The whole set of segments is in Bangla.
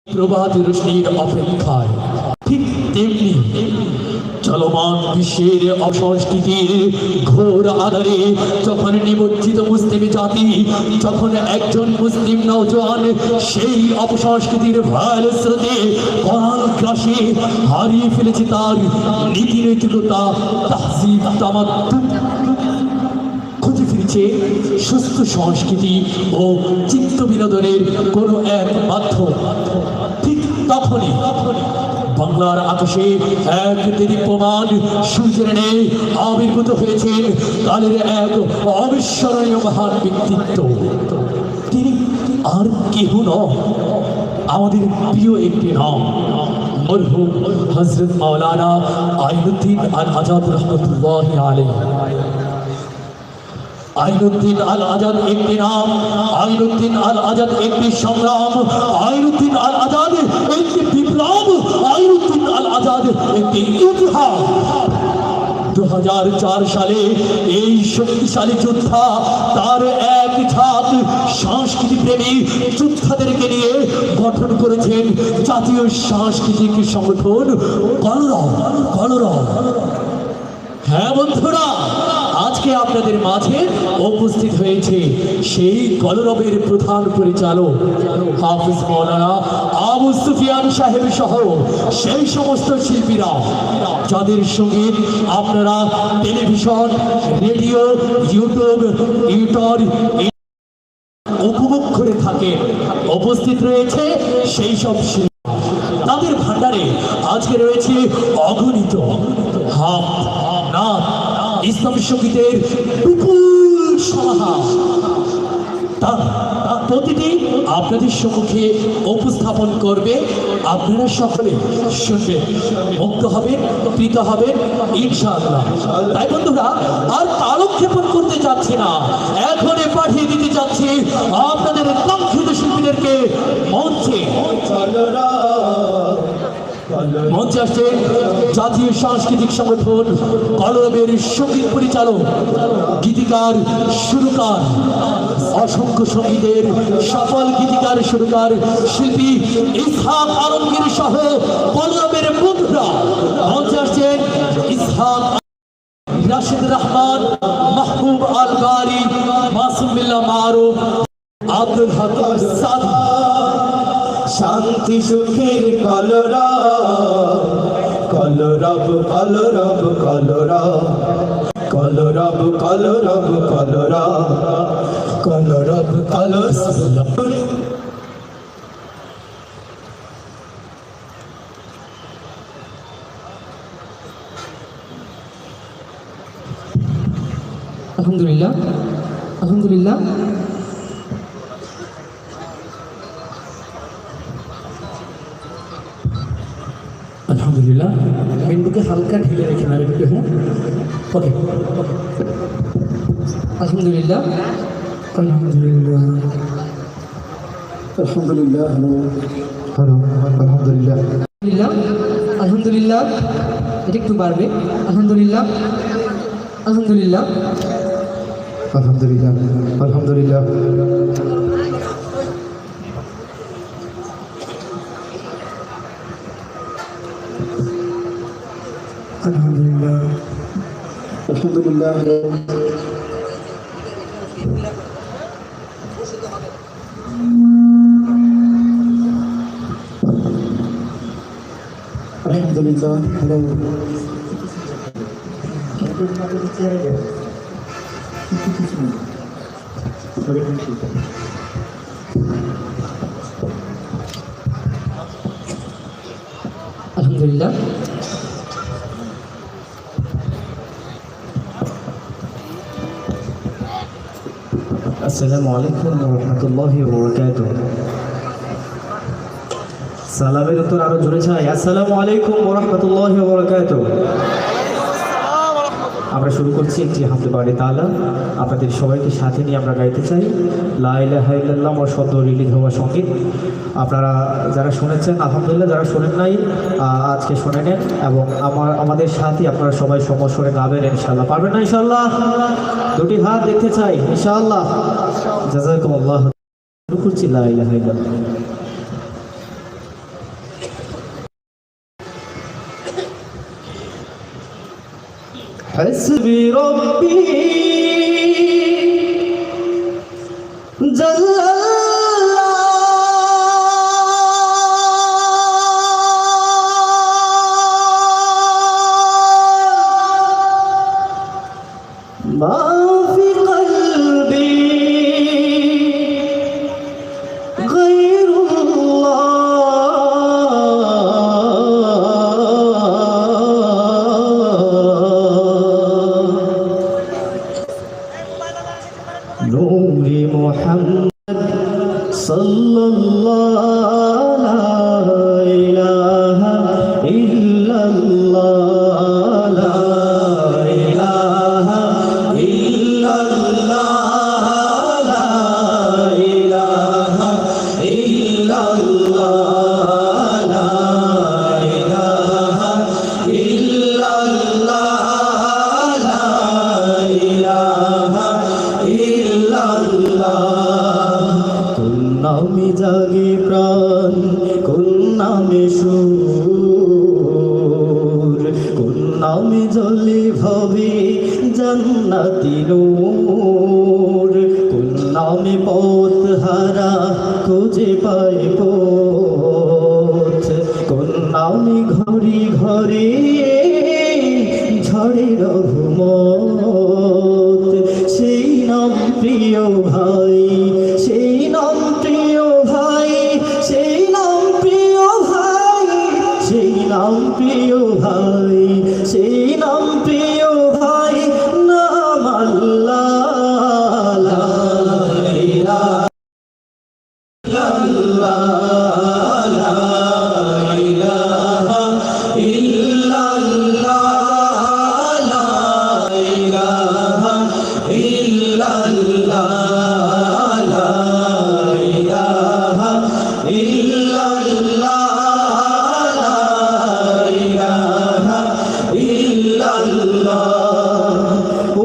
প্রভাত রশ্মির অপেক্ষায়। ঠিক তেমনি চলমান বিশ্বের অসংস্কৃতির ঘোর আধারে যখন নিমজ্জিত মুসলিম জাতি, যখন একজন মুসলিম নওজোয়ান সেই অপসংস্কৃতির ভয়াল স্রোতে করাল গ্রাসে হারিয়ে ফেলেছে তার নীতি নৈতিকতা, তাহজিব তামাদ্দুন, খুঁজে ফিরছে সুস্থ সংস্কৃতি ও চিত্ত বিনোদনের কোনো এক মাধ্যম। ঠিক তখনই বাংলার আকাশে এক দেদীপ্যমান সূর্যের নেই আবির্ভূত হয়েছেন কালের এক অবিস্মরণীয় মহান ব্যক্তিত্ব। তিনি আর কেহ নন, আমাদের প্রিয় একটি নাম, মরহুম হযরত মাওলানা আইনুদ্দিন আল আজাদ রহমতুল্লাহি আলাইহি। আইনুদ্দিন আল আজাদ একটি নাম, আইনুদ্দিন আল আজাদ একটি সংগ্রাম, আইনুদ্দিন আল আজাদ একটি বিপ্লব, আইনুদ্দিন আল আজাদ একটি ইতিহাস। 2004 সালে এই শক্তিশালী যোদ্ধা তার এক ঝাঁক সংস্কৃতি প্রেমী যোদ্ধাদেরকে নিয়ে গঠন করেছেন জাতীয় সাংস্কৃতিক সংগঠন কলরব। হ্যাঁ বন্ধুরা, আজকে আপনাদের মাঝে উপস্থিত হয়েছে সেই কলরবের প্রধান পরিচালক হাফিজ মাওলানা আবু সুফিয়ান সাহেব সহ সেই সমস্ত শিল্পীরা যাদের সঙ্গীত আপনারা টেলিভিশন, রেডিও, ইউটিউব, টুইটার উপভোগ করে থাকেন। উপস্থিত রয়েছে সেই সব শিল্পী, তাদের ভান্ডারে আজকে রয়েছে অগণিত হাত, নাত, ইসলামী সঙ্গীতের বিপুল সমাহার। প্রতিটি আপনাদের সম্মুখে উপস্থাপন করবে, আপনারা সকলে শুনবেন, মুগ্ধ হবেন, প্রীত হবেন ইনশাআল্লাহ। তাই বন্ধুরা, আর কালক্ষেপণ করতে যাচ্ছি না, এখনই পাঠিয়ে দিতে যাচ্ছি আপনাদের কাঙ্ক্ষিত শিল্পীদেরকে মঞ্চে। মঞ্চে আসছেন জাতীয় সাংস্কৃতিক সংগঠন কলরবের সঙ্গীত পরিচালক, গীতিকার, সুরকার, অসংখ্য সঙ্গীতের সফল গীতিকার, সুরকার, শিল্পী ইসহাক আলমগীর সহ কলরবের বন্ধুরা। মঞ্চে আসছেন ইসহাক, রাশিদ রহমান, মাহবুব আল বারি, মাসুম বিল্লাহ মারুফ, আব্দুল হাকিম সাদি। শান্তি সুখের কলরব, কলরব কলরব কলরব, কলরব কলরব কলরব, কলরব কলরব। আলহামদুলিল্লাহ, আলহামদুলিল্লাহ। আলহামদুলিল্লাহ, মেনুকে হালকা ঢিলে রেখে না একটু। হ্যাঁ, ওকে। আলহামদুলিল্লাহ, আলহামদুলিল্লাহ, আলহামদুলিল্লাহ, হ্যালো, আলহামদুলিল্লাহ, আলহামদুলিল্লাহ, আলহামদুলিল্লাহ। এটা একটু বাড়বে। আলহামদুলিল্লাহ, আলহামদুলিল্লাহ, আলহামদুলিল্লাহ, আলহামদুলিল্লাহ, আলহামদুলিল্লাহ, আলহামদুলিল্লাহ, আলহামদুলিল্লাহ, হ্যালো। আলহামদুলিল্লাহ। আসসালামু আলাইকুম ওয়া রাহমাতুল্লাহি ওয়া বারাকাতুহু। সালামের উত্তর আরো জোরে চাই। আসসালামু আলাইকুম ওয়া রাহমাতুল্লাহি ওয়া বারাকাতুহু। আমরা শুরু করছি একটি হামদে বাড়ি তাআলা। আপনাদের সবাইকে সাথে নিয়ে আমরা গাইতে চাই লা ইলাহা ইল্লাল্লাহ ও সদ্য রিলিজ হওয়া সঙ্গীত। আপনারা যারা শুনেছেন আলহামদুলিল্লাহ, যারা শোনেন নাই আজকে শুনে নেন এবং আমাদের সাথে আপনারা সবাই সমস্বরে গাবেন ইনশাআল্লাহ। পারবেন না ইনশাআল্লাহ? দুটি হাত দেখতে চাই ইনশাআল্লাহ। জাযাকুমুল্লাহ। শুরু করছি লা ইলাহা ইল্লাল্লাহ। حسبي ربي جل ما في قلبي غير نور محمد صلى الله لا إله إلا الله لا إله إلا الله لا إله إلا الله لا إله إلا الله لا إله إلا الله কোন নামে জাগে প্রাণ কোন নামে সুর কোন নামে জ্বলে ভবে জান্নাতি নূর কোন নামে পথ হারা খুঁজে পায় পথ কোন নামে ঘরে ঘরে ঝড়ে রহমত সেই নাম প্রিয় ভাই সেই নাম প্রিয় ভাই সেই নাম প্রিয় ভাই সেই নাম প্রিয় ভাই সেই নাম প্রিয় ভাই নাম আল্লাহ লা ইলাহা ইল্লাল্লাহ লা ইলাহা ইল্লাল্লাহ লা ইলাহা ইল্লাল্লাহ লা ইলাহা ইল্লাল্লাহ লা ইলাহা ইল্লাল্লাহ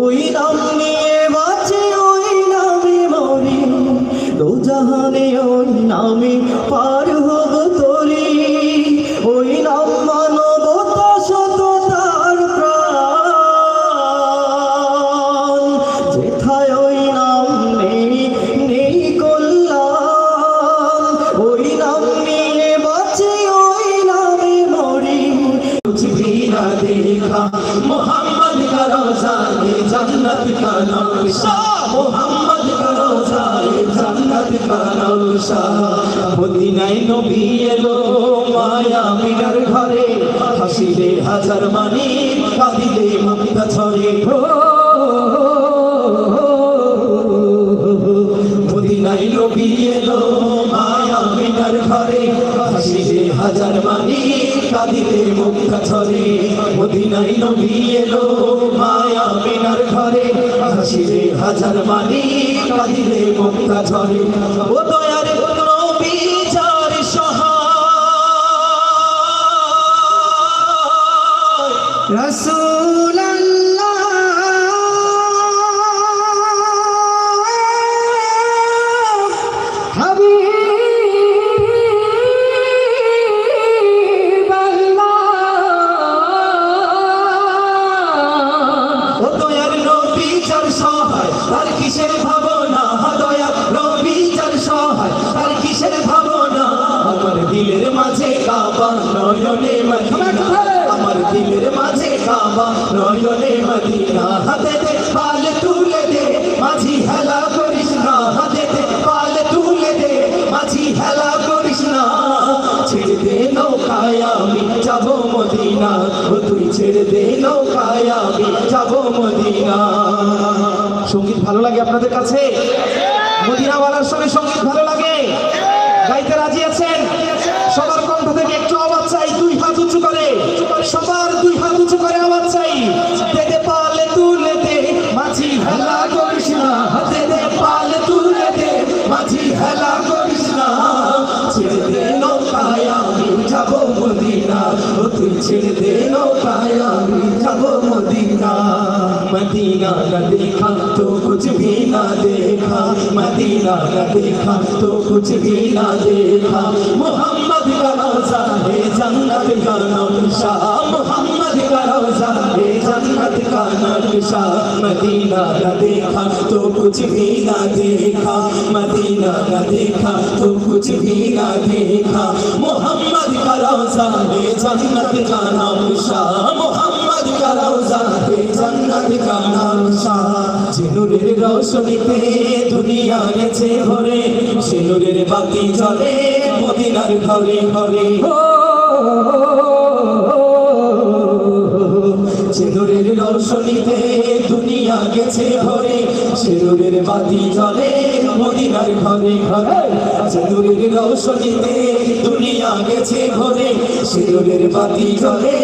ওই নাম নিয়ে বাঁচি ওই নামে মরি দো জাহানে ওই নামে পার হব তরি ওই নাম মানবতা সততার প্রাণ যেথায় ওই নাম নেই নেই কল্যাণ ওই নাম নিয়ে বাঁচি ওই নামে মরি कुछ भी ना देखा मोहम्मद का रोज़ा ये जन्नत का नक्शा मोहम्मद का रोज़ा ये जन्नत का नक्शा মদিনায় নবী এলো মায়া মিনার ঘরে হাসিলে হাজার মানি কাঁদিলে মুক্তা ছড়ে মদিনায় নবী এলো মায়া মিনার ঘরে হাসিলে হাজার মানি কাঁদিলে মুক্তা ছড়ে মদিনায় নবী এলো মায়া মিনার ঘরে হাসিলে হাজার মানি কাঁদিলে মুক্তা ছড়ে ও দয়ার নবী যার সহায় রাসূলুল্লাহ তার কিসের ভাবনা দয়া নবী যার সহায় তার কিসের ভাবনা আমার দিলের মাঝে কাবা নয়নে মদিনা আমার দিলের মাঝে কাবা নয়নে মদিনা হাতে দে পাল তুলে দে মাঝি হেলা করিস না হাতে দে পাল তুলে দে মাঝি হেলা করিস না ছেড়ে দে নৌকায় আমি যাব মদিনা ও তুই ছেড়ে দে নৌকায় আমি যাব মদিনা সঙ্গীত ভালো লাগে আপনাদের কাছে মদিনাওয়ালার সঙ্গে সঙ্গীত ভালো লাগে গাইতে রাজি আছেন সবার কণ্ঠ থেকে একটু আওয়াজ চাই দুই হাত উঁচু করে সবার দুই হাত উঁচু করে আওয়াজ চাই দে পালে তুলে দে মাঝি হেলা করিস না হাতে দে পালে তুলে দে মাঝি হেলা করিস না ছেড়ে দে নৌকায় আমি যাব মদিনা ও তুই ছেড়ে দে নৌকায় আমি যাব মদিনা मदीना न देखा तो कुछ भी ना देखा मदीना न देखा तो कुछ भी ना देखा मोहम्मद का रोज़ा है जन्नत का नक्शा मोहम्मद का रोजा ये जन्नत का नक्शा मदीना न देखा तो कुछ भी ना देखा मदीना न देखा तो कुछ भी ना देखा मोहम्मद का रोजा ये जन्नत का नक्शा मोहम्मद का रोजा ये जन्नत का नक्शा नूরের রোশনীতে দুনিয়া গেছে ভরে সে নূরের বাতি জ্বলে মদিনার ঘরে ঘরে সে নূরের রোশনীতে দুনিয়া গেছে ভরে সে নূরের বাতি জ্বলে মদিনার ঘরে ঘরে সে নূরের রোশনীতে দুনিয়া গেছে ভরে সে নূরের বাতি জ্বলে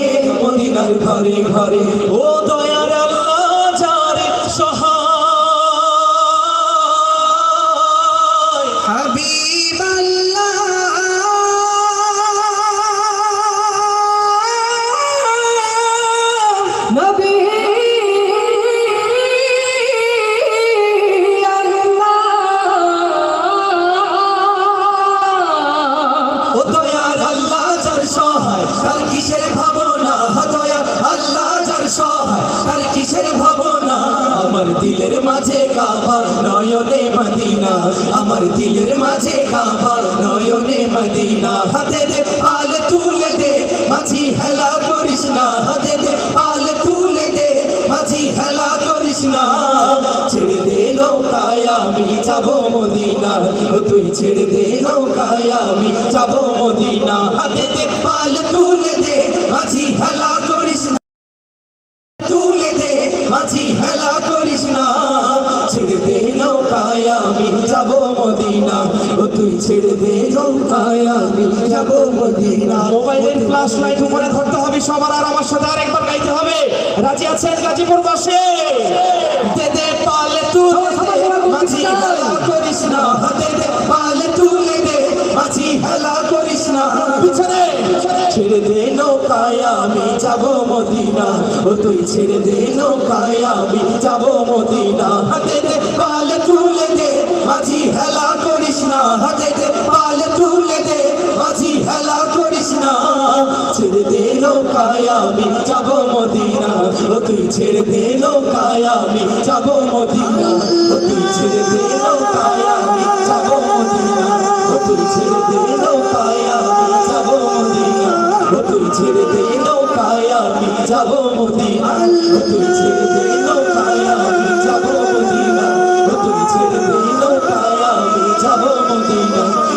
মদিনার ঘরে ঘরে ও দয়ার আল্লাহ যারে সহায় হাবিব আল্লাহ নবী ও দয়ার আল্লাহ যার সহায় তার কিসের ভাবনা দয়ার আল্লাহ যার সহায় তার কিসের ভাবনা আমার দিলের মাঝে কাবা নয়নে মদিনা আমার দিলের মাঝে কাবা নয়নে মদিনা হাতে দে পাল তুলে দে মাঝি হেলা করিস না হাতে দে পাল তুলে দে মাঝি হেলা করিস না ছেড়ে দে নৌকায় আমি যাবো মদিনা ও তুই ছেড়ে দে নৌকায় আমি যাবো মদিনা হাতে দে পাল তুলে দে মাঝি হেলা করিস না তুলে দে মাঝি হেলা করিস না ছেড়ে দে নৌকায় আমি যাবো মদিনা ও তুই ছেড়ে দে নৌকায় আমি যাবো মদিনা মোবাইলের ফ্ল্যাশ লাইট উপরে ধরতে হবে সবার আর আমার সাথে আরেকবার গাইতে হবে রাজি আছেন গাজীপুর বসে দে দে পাল তুলে দে মাঝি হেলা করিস না হাতে দে পাল তুলে দে মাঝি হেলা করিস না পিছনে ছেড়ে দে নৌকায় আমি যাবো মদিনা ও তুই ছেড়ে দে নৌকায় আমি যাবো মদিনা হাতে দে পাল তুলে দে মাঝি হেলা করিস না হাতে দে পাল তুলে দে মাঝি হেলা করিস না ছেড়ে দে নৌকায় আমি যাবো মদিনা ও তুই ছেড়ে দে নৌকায় আমি যাবো মদিনা ও তুই ছেড়ে দে নৌকায় আমি যাবো মদিনা ও তুই ছেড়ে দে নৌকায় আমি যাবো মদিনা ও তুই ছেড়ে দে নৌকায় আমি যাবো মদিনা ও তুই ছেড়ে দে নৌকায় আমি যাবো মদিনা ও তুই ছেড়ে দে নৌকায় আমি যাবো মদিনা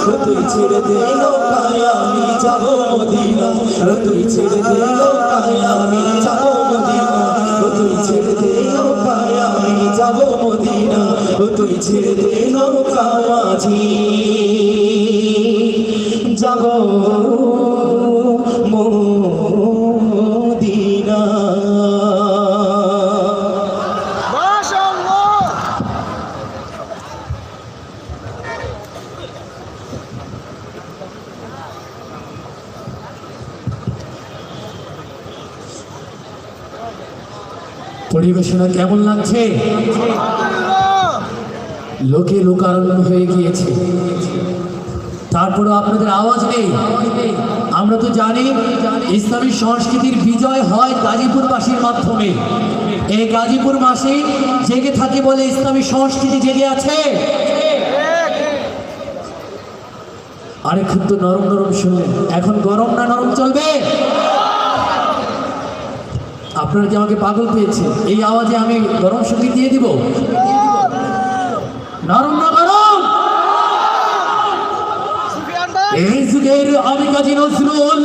ও তুই ছেড়ে দে নৌকায় আমি যাবো মদিনা ও তুই ছেড়ে দে নৌকায় আমি যাবো মদিনা ও তুই ছেড়ে দে নৌকায় আমি যাবো মদিনা ও তুই ছেড়ে দে নৌকা মাঝি যাবো মদিনা পরিবেশনা কেমন লাগছে? লোকে লোকারণ্য হয়ে গিয়েছে, তারপরে আপনাদের আওয়াজ নেই। আমরা তো জানি ইসলামী সংস্কৃতির বিজয় হয় গাজীপুরবাসীর মাধ্যমে। এই গাজীপুর মাসে জেগে থাকে বলে ইসলামী সংস্কৃতি জেগে আছে। আরেকক্ষণ তো নরম নরম শুনলেন, এখন গরম না নরম চলবে? আপনারা কি আমাকে পাগল পেয়েছে? এই আওয়াজে আমি গরম সঙ্গীত দিয়ে দিব? নরম না গরম? এই যুগের আমি কাজী নজরুল,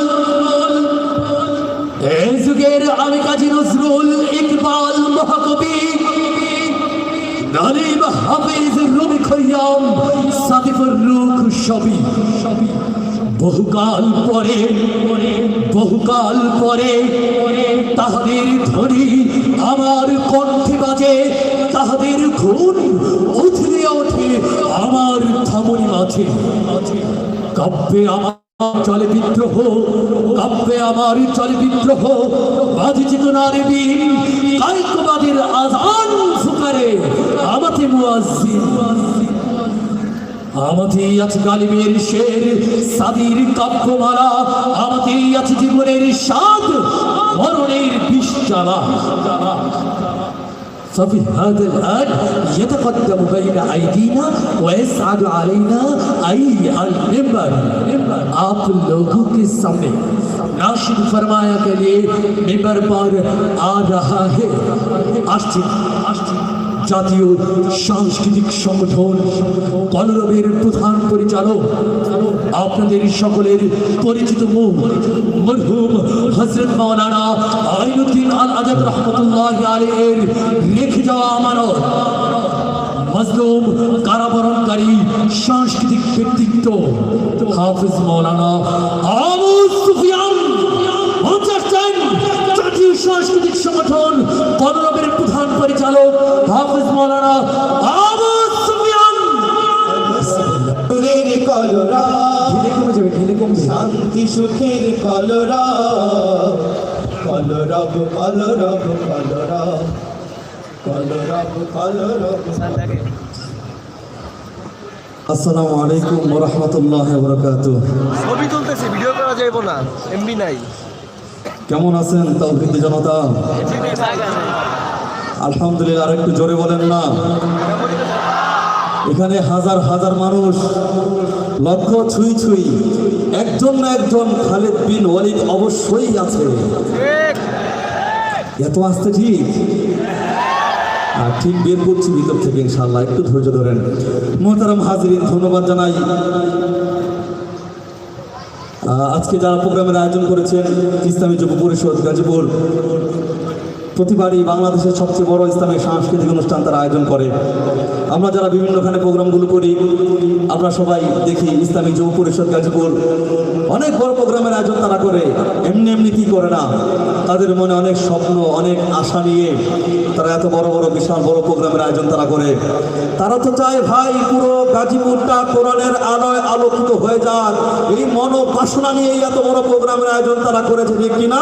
এই যুগের আমি কাজী নজরুল, ইকবাল মহাকবি, নালিম হাফিজ, রবি খৈয়াম, সাদিফুর রুখ সবই বহুকাল পরে তাহাদের ধ্বনি আমার কণ্ঠে বাজে, তাহাদের খুন উথলে ওঠে আমার থামনি মাঝে। কাব্যে আমার চলে বিদ্রোহ, কাব্যে আমার চলে বিদ্রোহ, বাজি চেতনার বীর কায়কবাদের আজান ফুকারে আমাতে মুয়াজ্জিন। আমাতে আছে গালিবের শের, সাদির কাব্যমালা, আমাতে আছে জীবনের স্বাদ মরণের বিষ জ্বালা ففي هذا الآن يتقدم بين أيدينا ويسعد علينا أي المنبر आप लोगों के सामने नाशिद फरमाया के लिए मिंबर पर आ रहा है জাতীয় সাংস্কৃতিক সংগঠন কলরবের প্রধান পরিচালক আপনাদের সকলের পরিচিত মুখ মরহুম হযরত মাওলানা আইনুদ্দিন আল আজাদ রহমতুল্লাহ আলাইহির রেখে যাওয়া আমানত মজলুম কারাবরণকারী সাংস্কৃতিক ব্যক্তিত্ব হাফিজ মাওলানা আবু সুফিয়ান জাতীয় সাংস্কৃতিক সংগঠন কলরবের প্রধান পরিচালক হাফিজ মাওলানা আবু সুফিয়ান সুরের কলরা ঢিলে কমে যাবে, ঢিলে কমবে। শান্তি সুখের কলরা কলরব কলরব কলরব কলরব কলরব। আসসালামু আলাইকুম ওয়া রাহমাতুল্লাহি ওয়া বারাকাতুহু। ছবি তুলতেছি, ভিডিও করা যাইব না, এমবি নাই। কেমন আছেন তাওহীদি জনতা? আলহামদুলিল্লাহ। আর একটু জোরে বলেন না। এখানে হাজার হাজার মানুষ, লক্ষ ছুঁই ছুঁই, একজন না একজন খালিদ বিন ওয়ালিদ অবশ্যই আছে। এত আসতে ঠিক আর ঠিক বের করছি ভিতর থেকে ইনশাআল্লাহ, একটু ধৈর্য ধরেন। মোহতারাম হাজিরিন, ধন্যবাদ জানাই আজকে যারা প্রোগ্রামের আয়োজন করেছেন। ইসলামী যুব পরিষদ গাজীপুর প্রতিবারই বাংলাদেশের সবচেয়ে বড় ইসলামিক সাংস্কৃতিক অনুষ্ঠান তারা আয়োজন করে। আমরা যারা বিভিন্নখানে প্রোগ্রামগুলো করি, আমরা সবাই দেখি ইসলামী যুব পরিষদ গাজীপুর অনেক বড় প্রোগ্রামের আয়োজন তারা করে। এমনি এমনি কি করে না, তাদের মনে অনেক স্বপ্ন, অনেক আশা নিয়ে তারা এত বড় বড় বিশাল বড় প্রোগ্রামের আয়োজন তারা করে। তারা তো চায় ভাই পুরো গাজীপুরটা কোরআনের আলোয় আলোকিত হয়ে যাক, এই মনোবাসনা নিয়ে এত বড় প্রোগ্রামের আয়োজন তারা করেছে, ঠিক কিনা?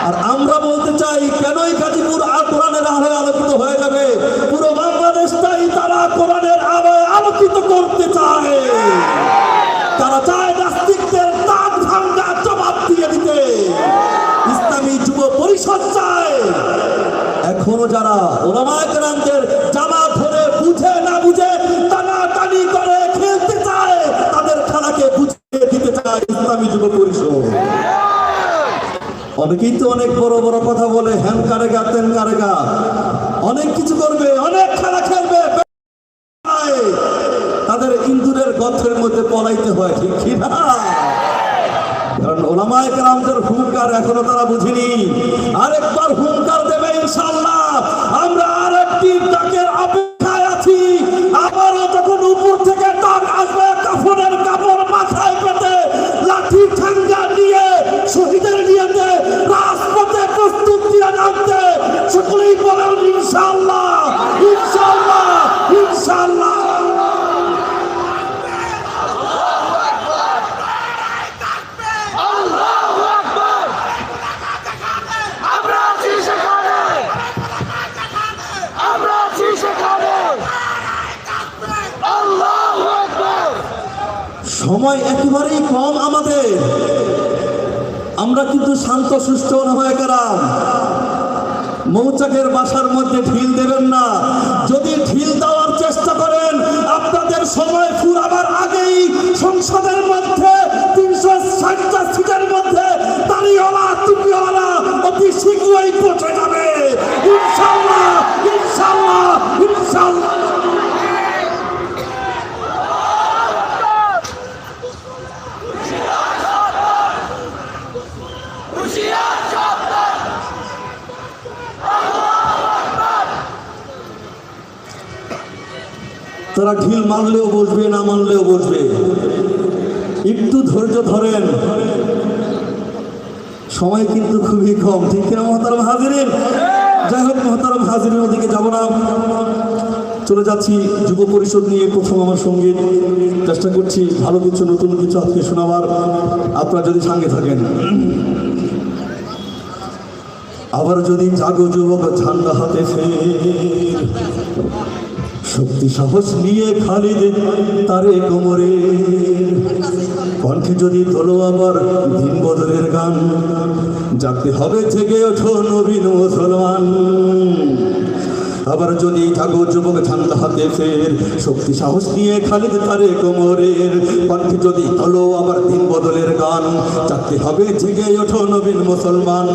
আর আমরা বলতে চাই, কেনই গাজীপুর আর কোরআনের আলোয় আলোকিত হয়ে যাবে? পুরো বাংলাদেশটাই তারা কোরআনের আলোয় আলোকিত করতে চায়। তারা চায় নাস্তিকদের দাঁত ভাঙা জবাব দিয়ে দিতে। ইসলামী যুব পরিষদ চায় এখনো যারা ওলামায়ে কেরামদের জামা ধরে বুঝে না বুঝে টানাটানি করে খেলতে চায়, তাদের খেলাকে বুঝিয়ে দিতে চায় ইসলামী যুব পরিষদ। অনেকেই তো অনেক বড় বড় কথা বলে, হ্যান কারেগা তেন কারেগা, অনেক কিছু করবে, অনেক খেলা খেলবে, তাদের ইন্দুরের গর্তের মধ্যে পলাইতে হয়, ঠিক কি না? কারণ ওলামায়ে কেরামদের হুঙ্কার এখনো তারা বুঝিনি। আরেকবার হুঙ্কার দেবে ইনশাআল্লাহ। আমরা আরেকটি ডাকের অপেক্ষায় আছি। আবারও যখন উপর থেকে ডাক আসবে, কাফনের কাপড় মাথায় পেতে লাঠি ঠাঙ্গা নিয়ে শহীদের নিয়েতে রাজপথে প্রস্তুত দিয়ে নামতে সকলেই বলেন ইনশাআল্লাহ, ইনশাআল্লাহ, ইনশাআল্লাহ। সময় একেবারেই কম আমাদের। আমরা কিন্তু শান্ত সুষ্ঠ হয়ে গেলাম। মৌচাকের বাসার মধ্যে ঢিল দেবেন না। যদি ঢিল দেওয়ার চেষ্টা করেন, আপনাদের সময় ফুরাবার আগেই সংসদের মধ্যে 360টা সিটের মধ্যে দাঁড়িয়েওয়ালা টুপিওয়ালা অতি শীঘ্রই পৌঁছে যাবে ইনশাআল্লাহ, ইনশাআল্লাহ, ইনশাআল্লাহ। তারা ঢিল মারলেও বসবে, না মারলেও বসবে। একটু ধৈর্য ধরেন, সময় কিন্তু খুবই কম, ঠিক কিনা মহতারাম হাজিরিন? যাই হোক মহতারাম হাজিরিন, ওদিকে যাব না, চলে যাচ্ছি যুব পরিষদ নিয়ে প্রথম আমার সঙ্গীত। চেষ্টা করছি ভালো কিছু, নতুন কিছু আজকে শোনাবার, আপনারা যদি সঙ্গে থাকেন। আবার যদি জাগো যুবক ঝান্ডা হাতে ফের, শক্তি সাহস নিয়ে খালিদ তারে কোমরে কণ্ঠে যদি তোলো আবার দিন বদলের গান জাগতে হবে জেগে ওঠো নবীন মুসলমান আবার যদি থাকো যুবক ঠান্ডা হাতে ফের শক্তি সাহস নিয়ে খালিদ তারে কোমরের কণ্ঠে যদি তোলো আবার দিন বদলের গান জাগতে হবে জেগে ওঠো নবীন মুসলমান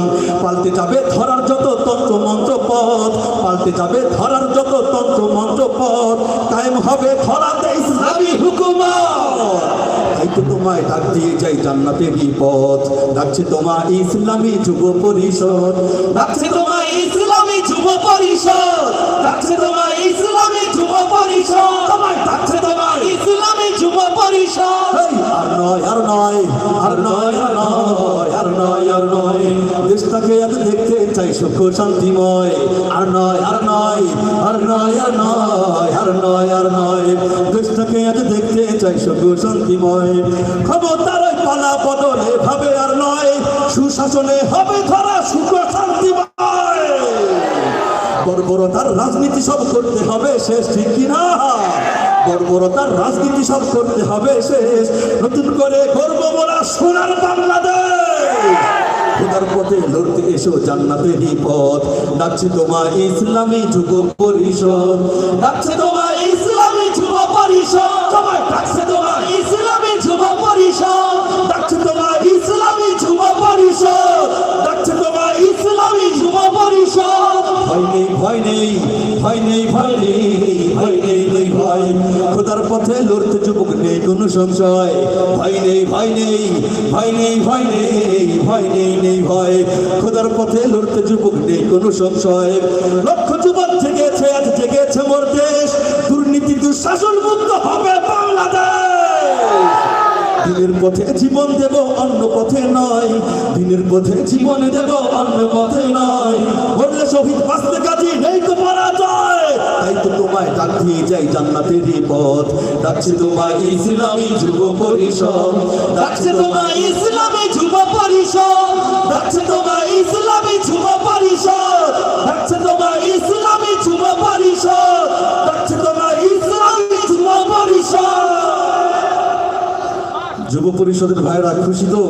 পাল্টে যাবে ধরার যত তন্ত্র মন্ত্র পথ পাল্টে যাবে ধরার যত তন্ত্র মন্ত্র পথ কায়েম হবে ধরাতে ইসলামী হুকুমত তাই তো তোমায় ডাক দিয়ে যাই জান্নাতেরই পথ ডাকছে তোমার ইসলামী যুব পরিষদ ডাকছে তোমার ইসলামী যুব পরিষদ ডাকছে তোমার ইসলামী যুব পরিষদ তোমায় ডাকছে তোমার ইসলামী যুব পরিষদ আর নয় আর নয় আর নয় আর নয় আর নয় আর নয় দেশটাকে আজ দেখতে চাই সুখ শান্তিময় আর নয় আর নয় আর নয় আর নয় আর নয় আর নয় দেশটাকে আজ দেখতে চাই সুখ শান্তিময় ক্ষমতার ওই পালা বদলে ভাবে আর নয় সুশাসনে হবে ধরা সুখ শান্তিময় বর্বরতার রাজনীতি সব করতে হবে শেষ ঠিক কিনা বর্বরতার রাজনীতি সব করতে হবে শেষ নতুন করে করব মোরা সোনার বাংলাদেশ খোদার পথে লড়তে এসো জান্নাতেরই পথ ডাকছে তোমার ইসলামী যুব পরিষদ ডাকছে তোমার ইসলামী যুব পরিষদ তোমায় ডাকছে তোমার ইসলামী যুব পরিষদ ডাকছে তোমার ইসলামী যুব পরিষদ ডাকছে তোমার ইসলামী যুব পরিষদ ভয় নেই ভয় নেই ভয় নেই ভয় নেই ভয় নেই নেই ভয় খোদার পথে লড়তে যুবক নেই কোনো সংশয় ভয় নেই ভয় নেই ভয় নেই ভয় নেই ভয় নেই নেই ভয় খোদার পথে লড়তে যুবক নেই কোনো সংশয় লক্ষ যুবক জেগেছে আজ জেগেছে মোর দেশ দুর্নীতি দুঃশাসন মুক্ত হবে বাংলাদেশ দিনের পথে জীবন দেব অন্য পথে নয় দিনের পথে জীবন দেব অন্য পথে নয় বললে শহীদ বাঁচতে কাজী নেই তো পরাজয় তাই তো তোমায় ডাক দিয়ে যাই জান্নাতেরই পথ ডাকছে তোমার ইসলামী যুব পরিষদ ডাকছে তোমার ইসলামী যুব পরিষদ ডাকছে তোমার ইসলামী যুব পরিষদ ডাকছে তোমার ইসলামী যুব পরিষদ ডাকছে তোমার ইসলামী যুব পরিষদ যুব পরিষদের ভাইরা খুশি তো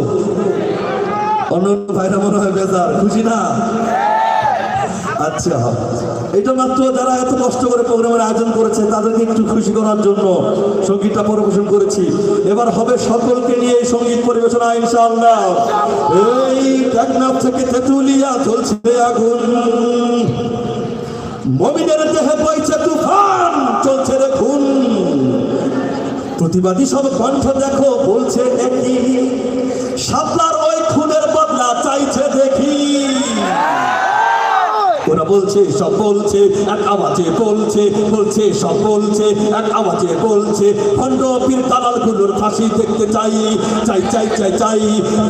অন্য ভাইরা মনে হয় বেজার খুশি না আচ্ছা এটা মাত্র যারা এত কষ্ট করে প্রোগ্রামের আয়োজন করেছে তাদেরকে একটু খুশি করার জন্য সঙ্গীতটা পরিবেশন করেছি এবার হবে সকলকে নিয়ে এই সঙ্গীত পরিবেশনা ইনশাআল্লাহ এই টেকনাফ থেকে তেঁতুলিয়া চলছে আগুন মুমিনের দেহে বইছে তুফান চলছে রে খুন প্রতিবাদী সব কণ্ঠ দেখো বলছে একই শাপলার ওই খুনের বদলা চাইছে দেখি ওরা বলছে সব বলছে এক আওয়াজে বলছে বলছে সব বলছে এক আওয়াজে বলছে ভণ্ড পীর দালালগুলোর ফাঁসি দেখতে চাই চাই চাই চাই চাই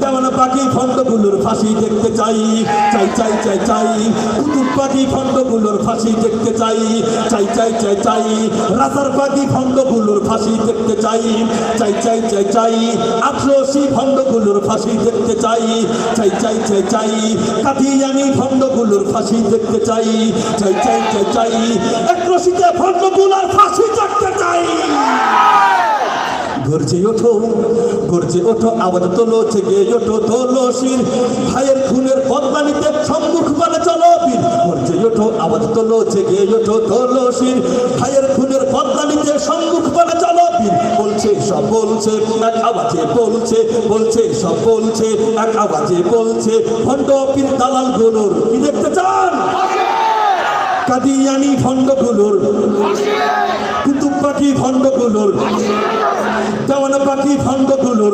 তেমন বাকি ভণ্ডগুলোর ফাঁসি দেখতে চাই চাই চাই চাই চাই কুতুব বাকি ভণ্ডগুলোর ফাঁসি দেখতে চাই চাই চাই চাই চাই রাজার বাকি ভণ্ডগুলোর ফাঁসি দেখতে চাই চাই চাই চাই চাই আক্রোশী ভণ্ডগুলোর ফাঁসি দেখতে চাই চাই চাই চাই চাই কাদিয়ানি ভণ্ডগুলোর ফাঁসি দেখতে চাই চাই চাই চাই চাই আক্রোশীতে ভণ্ডগুলোর ফাঁসি দেখতে চাই গর্জে ওঠো আওয়াজ তোলো জেগে ওঠো তোলসির ভাইয়ের খুনের বদলা নিতে সম্মুখ বলে চলো বীর গর্জে ওঠো আওয়াজ তোলো জেগে ওঠো তোলসির ভাইয়ের খুনের বদলা নিতে সম্মুখ বলে চলো বীর বলছে সব বলছে এক আওয়াজে বলছে বলছে সব বলছে এক আওয়াজে বলছে ভণ্ড পীর দালালগুলোর কি দেখতে চান কাদিয়ানি ভণ্ডগুলোর কুতুব পাখি ভণ্ডগুলোর দেওয়ানা পাখি ভণ্ডগুলোর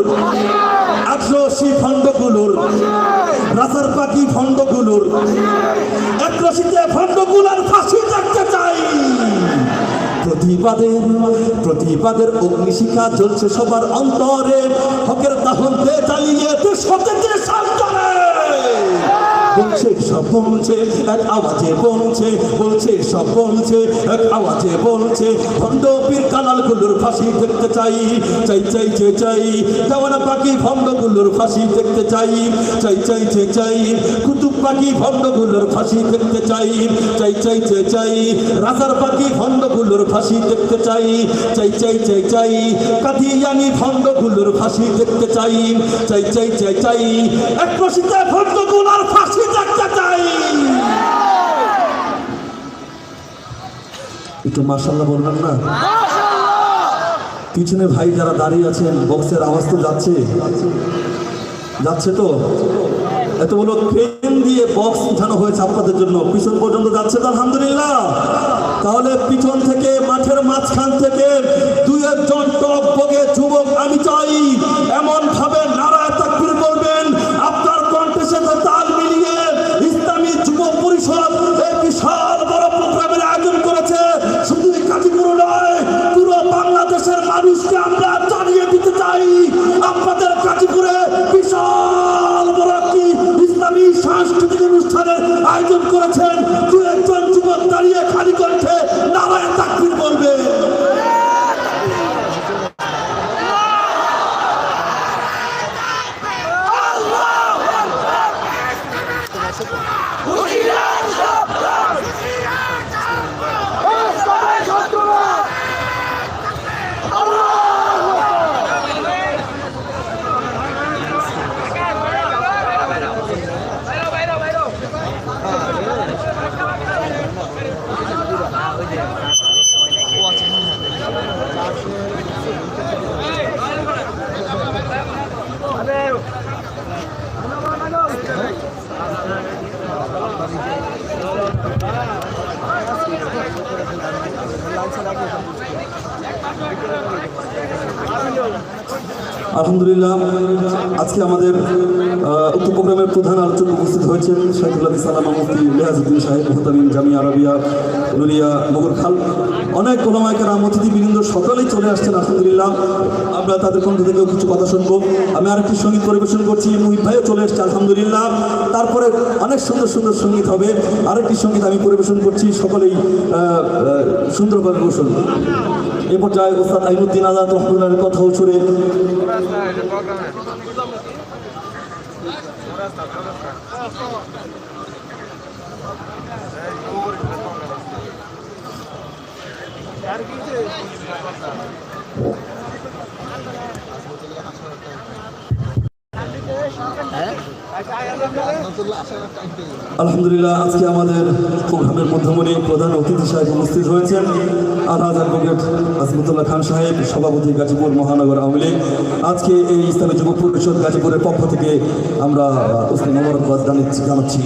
আক্রোশী ভণ্ডগুলোর রাজার পাখি ভণ্ডগুলোর আক্রোশীতে ভণ্ডগুলোর ফাঁসি দেখতে চাই প্রতিবাদের অগ্নিশিখা জ্বলছে সবার অন্তরে হকের দাহনতে চালিয়ে দেশ হতে দেশ অন্তরে বলছে সব বলছে এক আওয়াজে বলছে বলছে সব বলছে এক আওয়াজে বলছে ভণ্ড পীর কানালগুলোর ফাঁসি দেখতে চাই চাই চাই যে চাই দেওয়ানা পাখি ভণ্ডগুলোর ফাঁসি দেখতে চাই চাই চাই যে চাই কুতুব পাখি ভণ্ডগুলোর ফাঁসি দেখতে চাই চাই চাই যে চাই রাজার পাখি ভণ্ডগুলোর ফাঁসি দেখতে চাই চাই চাই যে চাই কাদিয়ানি ভণ্ডগুলোর ফাঁসি দেখতে চাই চাই চাই যে চাই এক রশিতে ভণ্ডগুলোর ফাঁসি দেখতে চাই। একটু মাশাআল্লাহ বলবেন না? পিছনে ভাই যারা দাঁড়িয়ে আছেন বক্সের আওয়াজ তো যাচ্ছে যাচ্ছে তো এতগুলো ক্রেন দিয়ে বক্স উঠানো হয়েছে আপনাদের জন্য পিছন পর্যন্ত যাচ্ছে তো আলহামদুলিল্লাহ। তাহলে পিছন থেকে মাঠের মাঝখান থেকে দুই একজন টপ বগে যুবক আমি চাই এমন ভাবে নারায়ে তাকবীর বলবেন আপনার কণ্ঠের সাথে তাল মিলিয়ে ইসলামী যুব পরিষদ এই বিশাল বড় প্রোগ্রামের আয়োজন করেছে। শুধু গাজীপুর নয় পুরো বাংলাদেশের মানুষকে আমরা জানিয়ে দিতে চাই আপনাদের গাজীপুরে বিশাল বড় একটি ইসলামী সাংস্কৃতিক অনুষ্ঠানের আয়োজন করেছেন। দু একজন যুবক দাঁড়িয়ে খালি কণ্ঠে নারায়ে তাকবীর বলবে। আলহামদুলিল্লাহ আজকে আমাদের উক্ত প্রোগ্রামের প্রধান আলোচক উপস্থিত হয়েছেন শাইখুল হাদিস আল্লামা মুফতি লিয়াজউদ্দিন সাহেব মুহতামিম জামিয়া আরবিয়া নুরিয়া মোগরখাল অনেক ওলামায়ে কেরাম অতিথিবৃন্দ সকলেই চলে আসছেন আলহামদুলিল্লাহ। আমরা তাদের কণ্ঠ থেকেও কিছু কথা শুনবো। আমি আরেকটি সঙ্গীত পরিবেশন করছি, মুহিত ভাইও চলে এসছে আলহামদুলিল্লাহ। তারপরে অনেক সুন্দর সুন্দর সঙ্গীত হবে, আরেকটি সঙ্গীত আমি পরিবেশন করছি, সকলেই সুন্দরভাবে বসুন। এ পর্যায়ে ওস্তাদ আইনুদ্দিন আজাদ রহমতুল্লাহের কথাও ছড়ে আলহামদুলিল্লাহ আজকে আমাদের প্রোগ্রামের মধ্যমণি প্রধান অতিথি সাহেব উপস্থিত হয়েছেন আলহাজ অ্যাডভোকেট আজমতুল্লাহ খান সাহেব, সভাপতি গাজীপুর মহানগর আওয়ামী লীগ। আজকে এই ইসলামী যুব পরিষদ গাজীপুরের পক্ষ থেকে আমরা মোবারকবাদ জানাচ্ছি।